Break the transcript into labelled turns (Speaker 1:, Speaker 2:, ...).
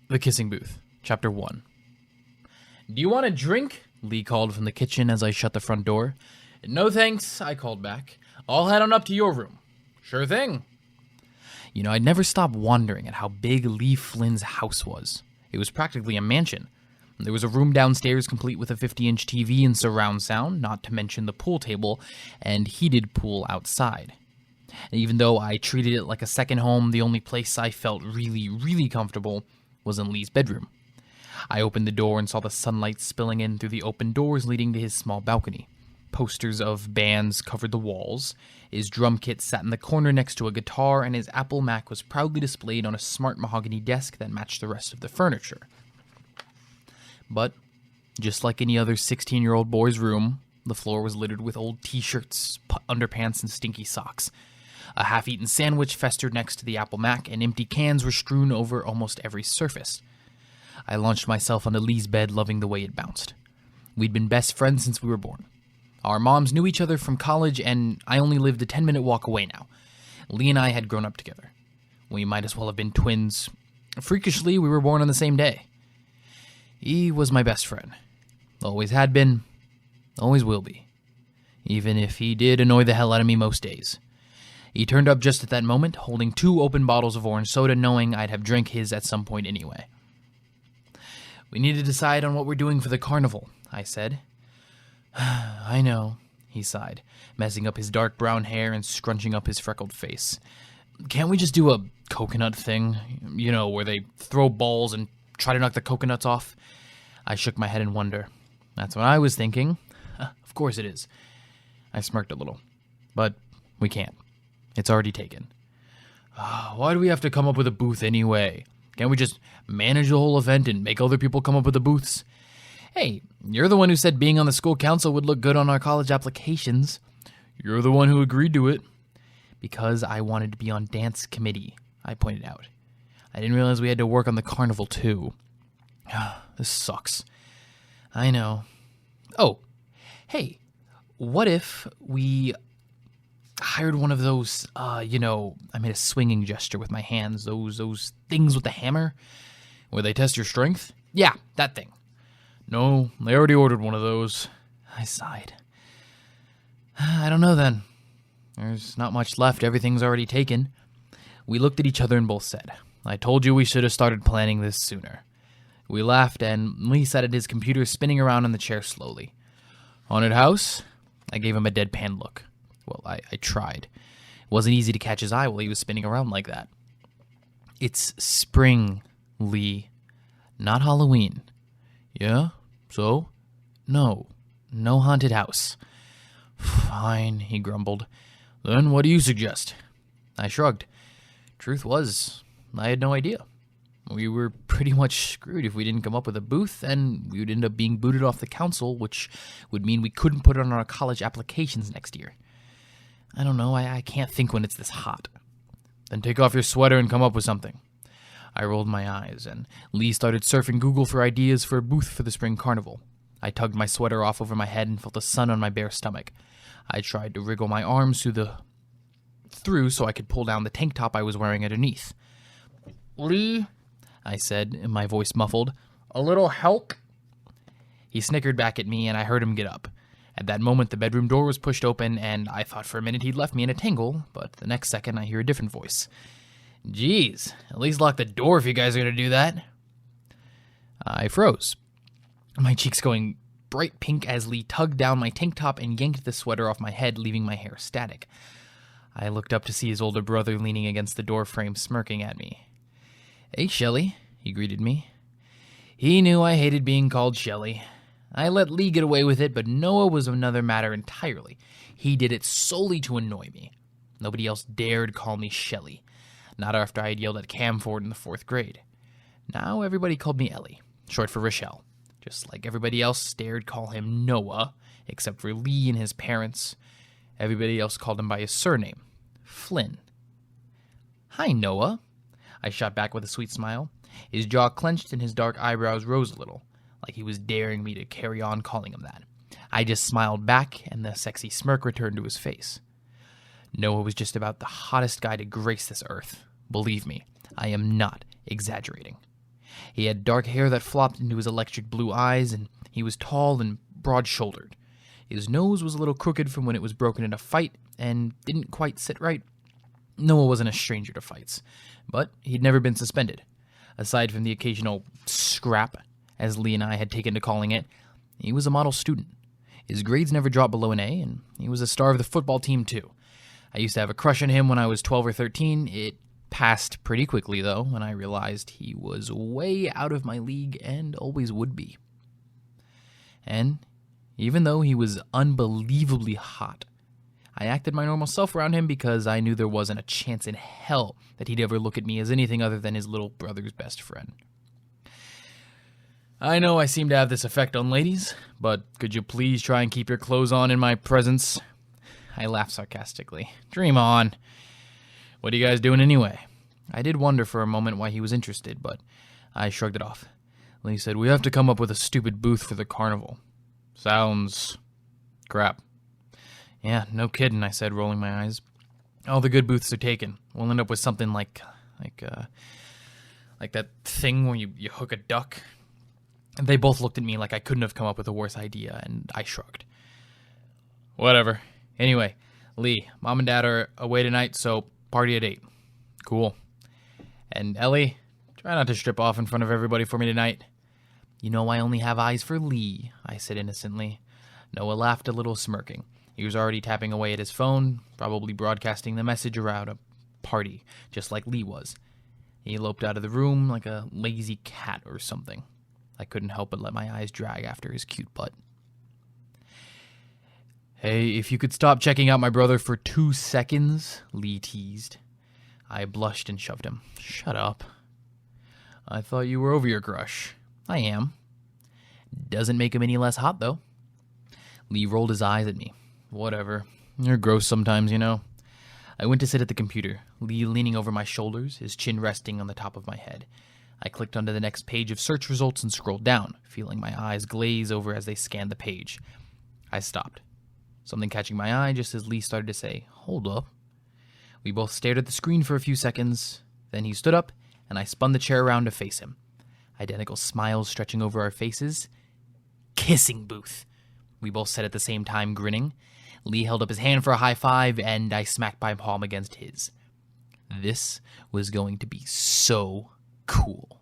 Speaker 1: The Kissing Booth, Chapter 1. "Do you want a drink?" Lee called from the kitchen as I shut the front door. "No thanks," I called back. "I'll head on up to your room." "Sure thing." I'd never stop wondering at how big Lee Flynn's house was. It was practically a mansion. There was a room downstairs complete with a 50-inch TV and surround sound, not to mention the pool table and heated pool outside. And even though I treated it like a second home, the only place I felt really, really comfortable was in Lee's bedroom. I opened the door and saw the sunlight spilling in through the open doors leading to his small balcony. Posters of bands covered the walls. His drum kit sat in the corner next to a guitar, and his Apple Mac was proudly displayed on a smart mahogany desk that matched the rest of the furniture. But, just like any other 16-year-old boy's room, the floor was littered with old t-shirts, underpants, and stinky socks. A half-eaten sandwich festered next to the Apple Mac, and empty cans were strewn over almost every surface. I launched myself onto Lee's bed, loving the way it bounced. We'd been best friends since we were born. Our moms knew each other from college, and I only lived a 10-minute walk away now. Lee and I had grown up together. We might as well have been twins. Freakishly, we were born on the same day. He was my best friend. Always had been, always will be. Even if he did annoy the hell out of me most days. He turned up just at that moment, holding 2 open bottles of orange soda, knowing I'd have drank his at some point anyway. "We need to decide on what we're doing for the carnival," I said. "I know," he sighed, messing up his dark brown hair and scrunching up his freckled face. "Can't we just do a coconut thing? Where they throw balls and try to knock the coconuts off?" I shook my head in wonder. "That's what I was thinking." "Of course it is." I smirked a little. "But we can't. It's already taken." "Why do we have to come up with a booth anyway? Can't we just manage the whole event and make other people come up with the booths?" "Hey, you're the one who said being on the school council would look good on our college applications." "You're the one who agreed to it." "Because I wanted to be on dance committee," I pointed out. "I didn't realize we had to work on the carnival too." "This sucks." "I know." "Oh, hey, what if we hired one of those, I made a swinging gesture with my hands, those things with the hammer, where they test your strength?" "Yeah, that thing." "No, they already ordered one of those." I sighed. "I don't know then. There's not much left. Everything's already taken." We looked at each other and both said, "I told you we should have started planning this sooner." We laughed, and Lee sat at his computer spinning around in the chair slowly. "Haunted house?" I gave him a deadpan look. Well, I tried. It wasn't easy to catch his eye while he was spinning around like that. "It's spring, Lee. Not Halloween." "Yeah? So?" No haunted house." "Fine," he grumbled. "Then what do you suggest?" I shrugged. Truth was, I had no idea. We were pretty much screwed if we didn't come up with a booth, and we would end up being booted off the council, which would mean we couldn't put it on our college applications next year. I don't know, I can't think when it's this hot. "Then take off your sweater and come up with something." I rolled my eyes, and Lee started surfing Google for ideas for a booth for the spring carnival. I tugged my sweater off over my head and felt the sun on my bare stomach. I tried to wriggle my arms through so I could pull down the tank top I was wearing underneath. "Lee," I said, my voice muffled, "a little help?" He snickered back at me, and I heard him get up. At that moment, the bedroom door was pushed open, and I thought for a minute he'd left me in a tangle, but the next second I hear a different voice. "Geez, at least lock the door if you guys are going to do that." I froze, my cheeks going bright pink as Lee tugged down my tank top and yanked the sweater off my head, leaving my hair static. I looked up to see his older brother leaning against the door frame, smirking at me. "Hey, Shelly," he greeted me. He knew I hated being called Shelly. I let Lee get away with it, but Noah was another matter entirely. He did it solely to annoy me. Nobody else dared call me Shelly, not after I had yelled at Camford in the 4th grade. Now everybody called me Ellie, short for Rochelle, just like everybody else dared call him Noah, except for Lee and his parents. Everybody else called him by his surname, Flynn. "Hi, Noah," I shot back with a sweet smile. His jaw clenched and his dark eyebrows rose a little, like he was daring me to carry on calling him that. I just smiled back, and the sexy smirk returned to his face. Noah was just about the hottest guy to grace this earth. Believe me, I am not exaggerating. He had dark hair that flopped into his electric blue eyes, and he was tall and broad-shouldered. His nose was a little crooked from when it was broken in a fight and didn't quite sit right. Noah wasn't a stranger to fights, but he'd never been suspended. Aside from the occasional scrap, as Lee and I had taken to calling it, he was a model student. His grades never dropped below an A, and he was a star of the football team too. I used to have a crush on him when I was 12 or 13. It passed pretty quickly, though, when I realized he was way out of my league and always would be. And even though he was unbelievably hot, I acted my normal self around him because I knew there wasn't a chance in hell that he'd ever look at me as anything other than his little brother's best friend. I know I seem to have this effect on ladies, but could you please try and keep your clothes on in my presence? I laughed sarcastically. Dream on. What are you guys doing anyway? I did wonder for a moment why he was interested, but I shrugged it off. Lee said, we have to come up with a stupid booth for the carnival. Sounds crap. Yeah, no kidding, I said, rolling my eyes. All the good booths are taken. We'll end up with something like that thing where you hook a duck. And they both looked at me like I couldn't have come up with a worse idea, and I shrugged. Whatever. Anyway, Lee, Mom and Dad are away tonight, so party at 8. Cool. And Ellie, try not to strip off in front of everybody for me tonight. You know I only have eyes for Lee, I said innocently. Noah laughed a little, smirking. He was already tapping away at his phone, probably broadcasting the message around a party, just like Lee was. He loped out of the room like a lazy cat or something. I couldn't help but let my eyes drag after his cute butt. Hey, if you could stop checking out my brother for 2 seconds, Lee teased. I blushed and shoved him. Shut up. I thought you were over your crush. I am. Doesn't make him any less hot, though. Lee rolled his eyes at me. Whatever. You're gross sometimes, you know. I went to sit at the computer, Lee leaning over my shoulders, his chin resting on the top of my head. I clicked onto the next page of search results and scrolled down, feeling my eyes glaze over as they scanned the page. I stopped, something catching my eye just as Lee started to say, "Hold up." We both stared at the screen for a few seconds. Then he stood up, and I spun the chair around to face him. Identical smiles stretching over our faces. Kissing booth, we both said at the same time, grinning. Lee held up his hand for a high five, and I smacked my palm against his. This was going to be so cool.